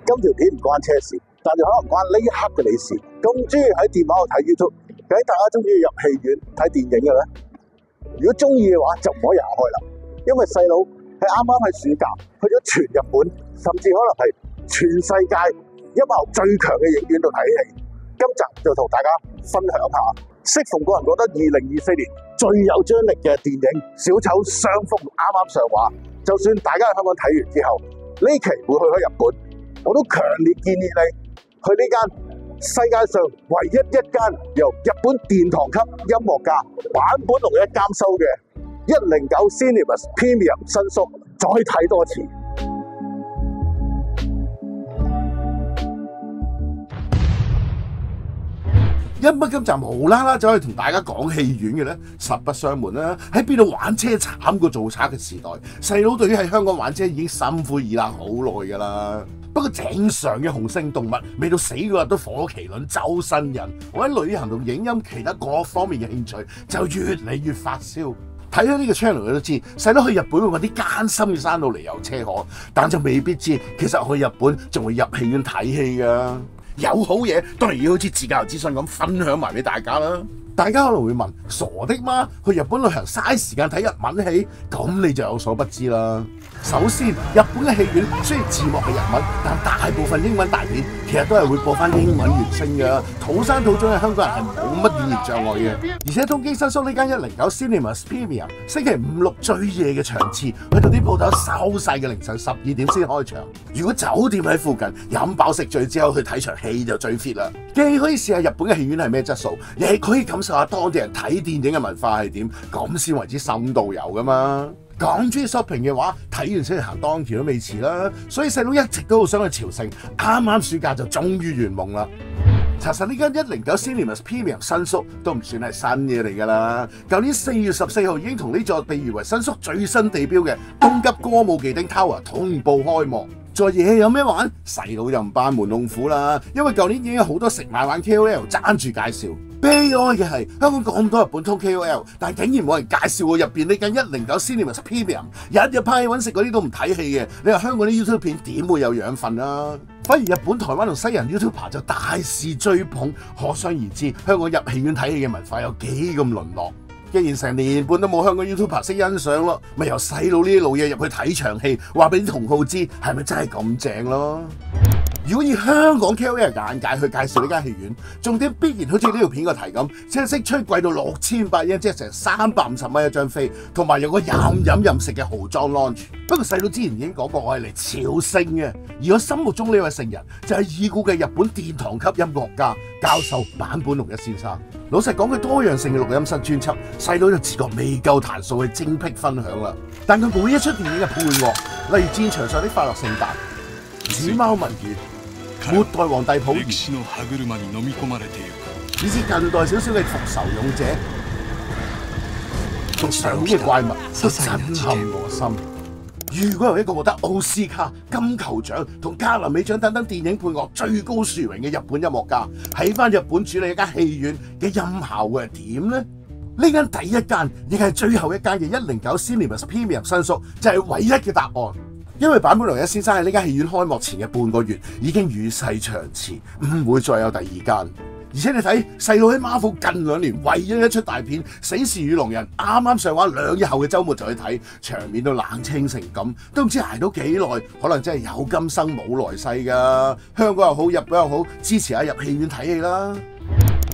今條片唔關車事，但係可能關呢一刻嘅你事。咁中意喺電話度睇 YouTube， 究竟大家中意入戲院睇電影嘅咧？如果中意嘅話，就唔可以行開啦，因為細佬係啱啱喺暑假去咗全日本，甚至可能係全世界音效最強嘅影院度睇戲。今集就同大家分享下，適逢個人覺得2024年最有張力嘅電影《小丑雙峰》啱啱上畫，就算大家喺香港睇完之後，呢期會去日本，我都強烈建議你去呢間世界上唯一一間由日本殿堂級音樂家坂本龍一監修嘅109 Cinemas Premium 新宿，再睇多次。因乜今集無啦啦走去同大家講戲院嘅咧？實不相瞞啦，喺邊度玩車慘過做賊嘅時代，細佬對於喺香港玩車已經心灰意冷好耐噶啦。不過正常嘅雄性動物未到死嗰日都火麒麟周身人，我喺旅行同影音其他各方面嘅興趣就越嚟越發燒。睇咗呢個 channel 你都知，細佬去日本會揾啲艱辛嘅山路嚟遊車河，但就未必知其實去日本仲會入戲院睇戲噶。有好嘢當然要好似自駕遊資訊咁分享埋俾大家啦。大家可能會問：傻的嗎？去日本旅行嘥時間睇日文戲？咁你就有所不知啦。首先，日本嘅戲院雖然字幕係日文，但大部分英文大片其實都係會播翻英文原聲嘅。土生土長嘅香港人係冇乜語言障礙嘅。而且東京新宿呢間109 Cinemas Premium 星期5、6最夜嘅場次，去到啲鋪頭收晒嘅凌晨12點先開場。如果酒店喺附近，飲飽食醉之後去睇場戲就最 fit 啦。既可以試下日本嘅戲院係咩質素，亦可以感受下當地人睇電影嘅文化係點，咁先為之深度遊噶嘛。講中意 shopping 嘅話，睇完先去行當條都未遲啦。所以細佬一直都好想去朝聖，啱啱暑假就終於圓夢啦。查實呢間109 Cinemas Premium 新宿都唔算係新嘢嚟㗎啦。舊年4月14號已經同呢座被譽為新宿最新地標嘅東急歌舞伎町 Tower 同步開幕。再夜有咩玩？細佬就唔班門弄斧啦，因為舊年已經有好多食買玩 KOL 爭住介紹。悲哀嘅係香港咁多日本通 KOL， 但竟然冇人介紹過入邊呢間109 Cinemas Premium， 日日派揾食嗰啲都唔睇戲嘅。你話香港啲 YouTube 片點會有養分啊？反而日本、台灣同西人 YouTuber 就大肆追捧，可想而知香港入戲院睇戲嘅文化有幾咁淪落。既然成年半都冇香港 YouTuber 識欣賞咯，咪由細佬呢啲老嘢入去睇場戲，話俾啲同好知係咪真係咁正咯？如果以香港 KOL 眼界去介紹呢間戲院，重點必然好似呢條片個題咁，車息吹貴到6800英，即係成350蚊一張飛，同埋有個飲食嘅豪裝 launch。不過細佬之前已經講過，我係嚟朝聖嘅，而我心目中呢位聖人就係已故嘅日本殿堂級音樂家教授坂本龍一先生。老實講，佢多樣性嘅錄音室專輯，細佬就自覺未夠彈數去精闢分享啦。但佢每一出電影嘅配樂，例如《戰場上的快樂聖誕》、《鼠貓物語》、《末代皇帝溥儀》，以至近代少少嘅《復仇勇者》同上年嘅怪物，都震撼我心。如果由一個獲得奧斯卡、金球獎同格林美獎等等電影配樂最高殊榮嘅日本音樂家，喺翻日本主理一間戲院嘅音效會係點呢？呢間第一間亦係最後一間嘅109 Cinemas Premium 新宿就係唯一嘅答案。因為坂本龍一先生喺呢間戲院開幕前嘅半個月已經與世長辭，唔會再有第二間。而且你睇細佬喺 Marvel 近2年唯一一出大片《死侍與龍人》啱啱上畫2日後嘅週末就去睇，場面都冷清成咁，都唔知捱到幾耐，可能真係有今生冇來世㗎。香港又好，日本又好，支持下入戲院睇戲啦。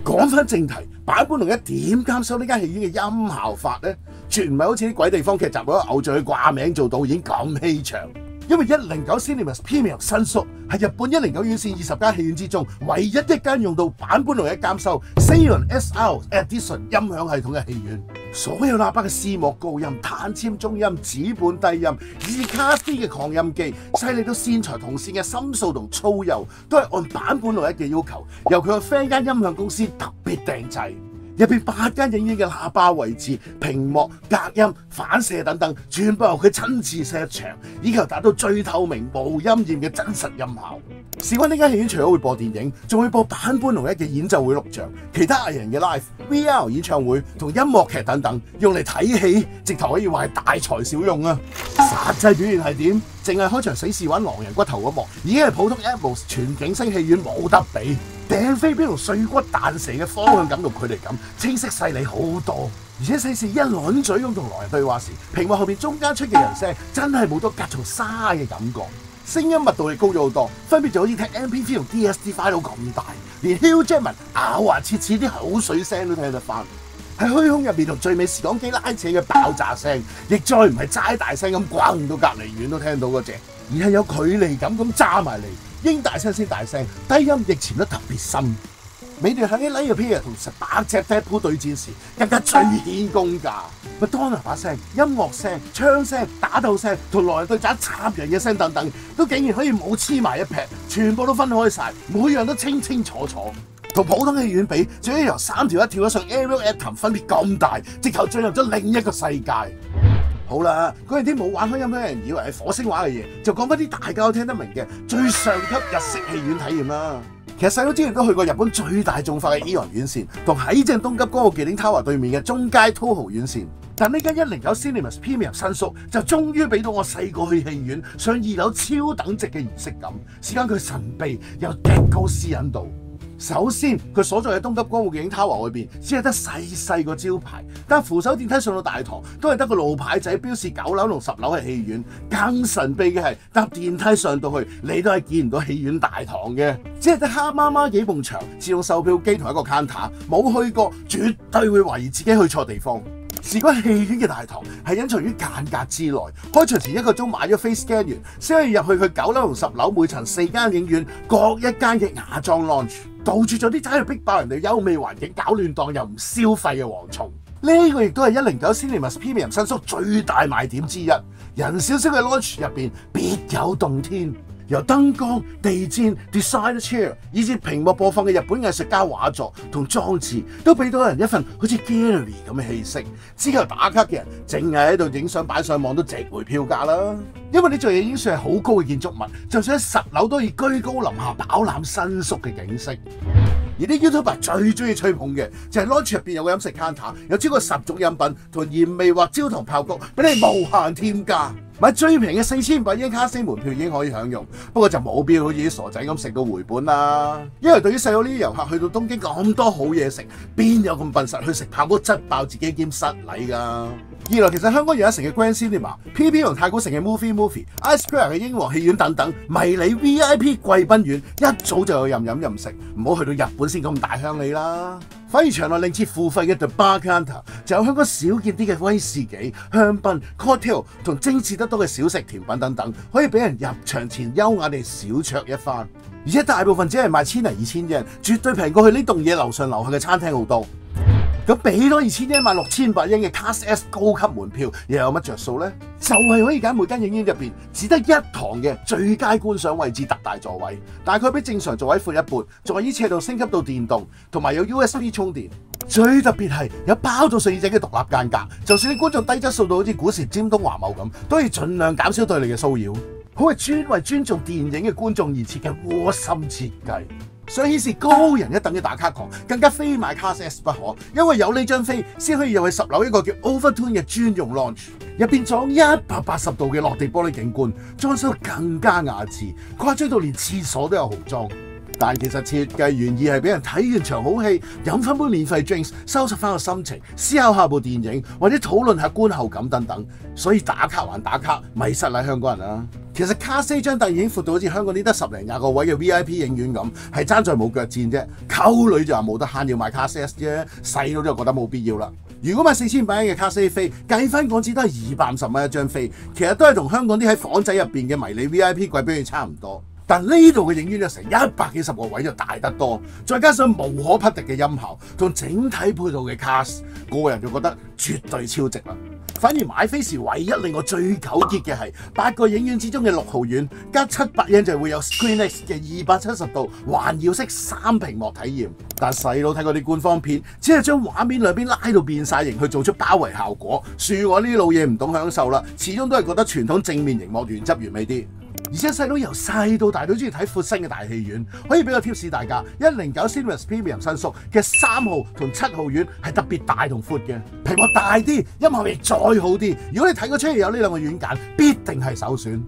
講翻正題，坂本龍一點監修呢間戲院嘅音效法呢？絕唔係好似啲鬼地方劇集嗰個偶像去掛名做導演咁欺場。因為109 Cinemas Premium 新宿係日本109院線20間戲院之中唯一一間用到坂本龍一監修 Sailor SR Edition 音響系統嘅戲院。所有喇叭嘅絲幕高音、碳纖中音、指本低音，以至卡斯嘅擴音機，犀利到線材同線嘅深素同粗幼，都係按坂本龍一嘅要求，由佢個 friend 間音響公司特別訂製。入邊8間影院嘅喇叭位置、屏幕、隔音、反射等等，全部由佢親自 set 場，以求達到最透明、無陰豔嘅真實音效。事關呢間戲院除咗會播電影，仲會播坂本龍一嘅演奏會錄像、其他藝人嘅 live、VR 演唱會同音樂劇等等，用嚟睇戲，直頭可以話係大材小用啊！實際表現係點？淨係開場死侍玩狼人骨頭嗰幕，已經係普通 Atmos 全景聲戲院冇得比。掟飛鏢同碎骨彈射嘅方向感同距離感清晰細膩好多，而且世事一輪嘴咁同狼人對話時，屏幕後邊中間出嘅人聲真係冇咗隔層沙嘅感覺，聲音密度亦高咗好多，分別就好似聽 MP3 同 DSD file 咁大，連 Hugh Jackman 咬牙切齒啲口水聲都聽得翻。喺虛空入面同最尾時光機拉扯嘅爆炸聲，亦再唔係齋大聲咁轟到隔離遠都聽到嗰隻，而係有距離感咁揸埋嚟。應大聲先大聲，低音亦潛得特別深。尾段喺《Lightyear》同100隻 Deadpool 對戰時，更加最顯功架。Madonna 把聲、音樂聲、槍聲、打鬥聲同狼人對斬插人嘅聲等等，都竟然可以冇黐埋一劈，全部都分開晒，每樣都清清楚楚。同普通戲院比，仲要由3條一跳咗上 Ariel Atom 分別咁大，直頭進入咗另一個世界。好啦，嗰啲冇玩開音響嘅人以為係火星話嘅嘢，就講翻啲大家都聽得明嘅最上級日式戲院體驗啦。其實細佬之前都去過日本最大眾化嘅 AEON 院線，同喺正東急嗰個忌廉 Tower 對面嘅中街 TOHO 院線。但呢間109 Cinemas Premium 新宿就終於俾到我細個去戲院上2樓超等值嘅儀式感，事關佢神秘又極高私隱度。首先，佢所在嘅東急歌舞伎町 Tower 外邊，只係得細個招牌，但扶手電梯上到大堂都係得個路牌仔標示9樓同10樓係戲院。更神秘嘅係搭電梯上到去，你都係見唔到戲院大堂嘅，只係得黑麻麻幾埲牆、自動售票機同一個 counter， 冇去過絕對會懷疑自己去錯地方。事關戲院嘅大堂係隱藏於間隔之內，開場前1個鐘買咗飛 scan 完，先可以入去佢9樓同10樓每層4間影院各一間嘅雅裝 lounge， 杜絕咗啲走去逼爆人哋優美環境、搞亂檔又唔消費嘅蝗蟲。呢個亦都係109 Cinemas Premium 新宿最大賣點之一，人少少嘅 lounge 入邊別有洞天。由燈光、地氈、designer chair， 以至屏幕播放嘅日本藝術家畫作同裝置，都俾到人一份好似 gallery 咁嘅氣息。之後打卡嘅人，淨係喺度影相擺上網都值回票價啦。因為呢座嘢已經算係好高嘅建築物，就算喺10樓都以居高臨下飽覽新宿嘅景色。而啲 YouTuber 最中意吹捧嘅就係 lounge 入邊有個飲食 counter， 有超過10種飲品同鹽味或焦糖爆谷俾你無限添加。買最平嘅4500円卡西門票已經可以享用，不過就冇必要好似啲傻仔咁食到回本啦。因為對於細佬呢啲遊客去到東京咁多好嘢食，邊有咁笨實去食爆谷質爆自己兼失禮㗎？二來其實香港有一城嘅 Grand Cinema、PP 同太古城嘅 Movie、I Square 嘅英皇戲院等等，迷你 VIP 貴賓院一早就有任飲任食，唔好去到日本先咁大鄉里啦。反而場內另設付費嘅 The Bar Counter 就有香港少見啲嘅威士忌、香檳、cocktail 同精緻得多嘅小食甜品等等，可以俾人入場前優雅地小酌一番。而且大部分只係賣1000嚟2000円，絕對平過去呢棟嘢樓上樓下嘅餐廳好多。咁俾多2000円買6800円嘅 Class S 高級門票，又有乜着數呢？就係可以揀每間影院入邊只得1堂嘅最佳觀賞位置特大座位，大概比正常座位闊一半，座椅斜度升級到電動，同埋有 USB 充電。最特別係有包到睡椅仔嘅獨立間隔，就算啲觀眾低質素到好似古時尖東華茂咁，都可以盡量減少對你嘅騷擾。好係專為尊重電影嘅觀眾而設嘅窩心設計。想顯示高人一等嘅打卡狂，更加非買 Class S 不可，因為有呢張飛先可以入去10樓一個叫 Overtune 嘅專用 lounge， 入邊裝180度嘅落地玻璃景觀，裝修更加雅致，誇張到連廁所都有豪裝。但其實設計原意係俾人睇完場好戲，飲翻杯免費 drinks， 收拾翻個心情，思考下部電影，或者討論下觀後感等等。所以打卡還打卡，咪失禮香港人啦。其實卡西張凳已經闊到好似香港呢得10零20個位嘅 VIP 影院咁，係爭在冇腳墊啫。溝女就話冇得慳，要買卡西 S 啫。細佬就覺得冇必要啦。如果買4500円嘅卡西飛，計翻港紙都係250蚊一張飛，其實都係同香港啲喺房仔入邊嘅迷你 VIP 貴賓院差唔多。但呢度嘅影院有成100幾十個位就大得多，再加上無可匹敵嘅音效同整體配套嘅 cast， 個人就覺得絕對超值啦。反而買飛時唯一令我最糾結嘅係8個影院之中嘅6號院加700円就會有 ScreenX 嘅270度環繞式3屏幕體驗。但細佬睇過啲官方片，只係將畫面兩邊拉到變晒形去做出包圍效果。恕我呢啲老嘢唔懂享受啦，始終都係覺得傳統正面熒幕原汁原味啲。而且細佬由細到大都中意睇闊身嘅大戲院，可以俾個 tips 大家，109 Cinemas Premium 新宿嘅3號同7號院係特別大同闊嘅，屏幕大啲，音效亦再好啲。如果你睇嗰出戲有呢兩個院揀，必定係首選。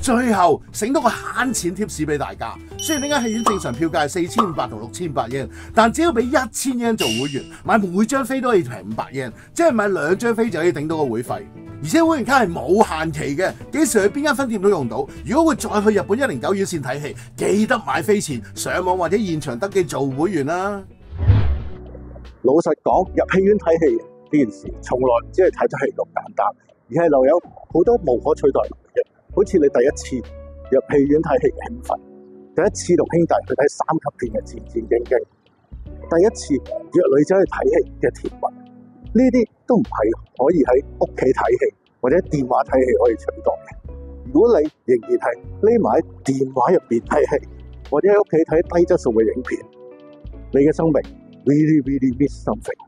最後醒多個慳錢 tips 俾大家，雖然呢間戲院正常票價係4500同6800 yen，但只要俾1000 yen做會員，買每張飛都可以平500 yen，即係買2張飛就可以頂到個會費。而且會員卡係冇限期嘅，幾時去邊間分店都用到。如果會再去日本109院線睇戲，記得買飛前上網或者現場登記做會員啦。老實講，入戲院睇戲呢件事，從來唔只係睇出戲咁簡單，而係留有好多無可取代嘅回憶。好似你第一次入戲院睇戲嘅興奮，第一次同兄弟去睇3級片嘅戰戰兢兢，第一次約女仔去睇戲嘅甜蜜，呢啲都唔係可以喺屋企睇戲或者電話睇戲可以取代嘅。如果你仍然係匿埋喺電話入邊睇戲，或者喺屋企睇低質素嘅影片，你嘅生命 really miss something。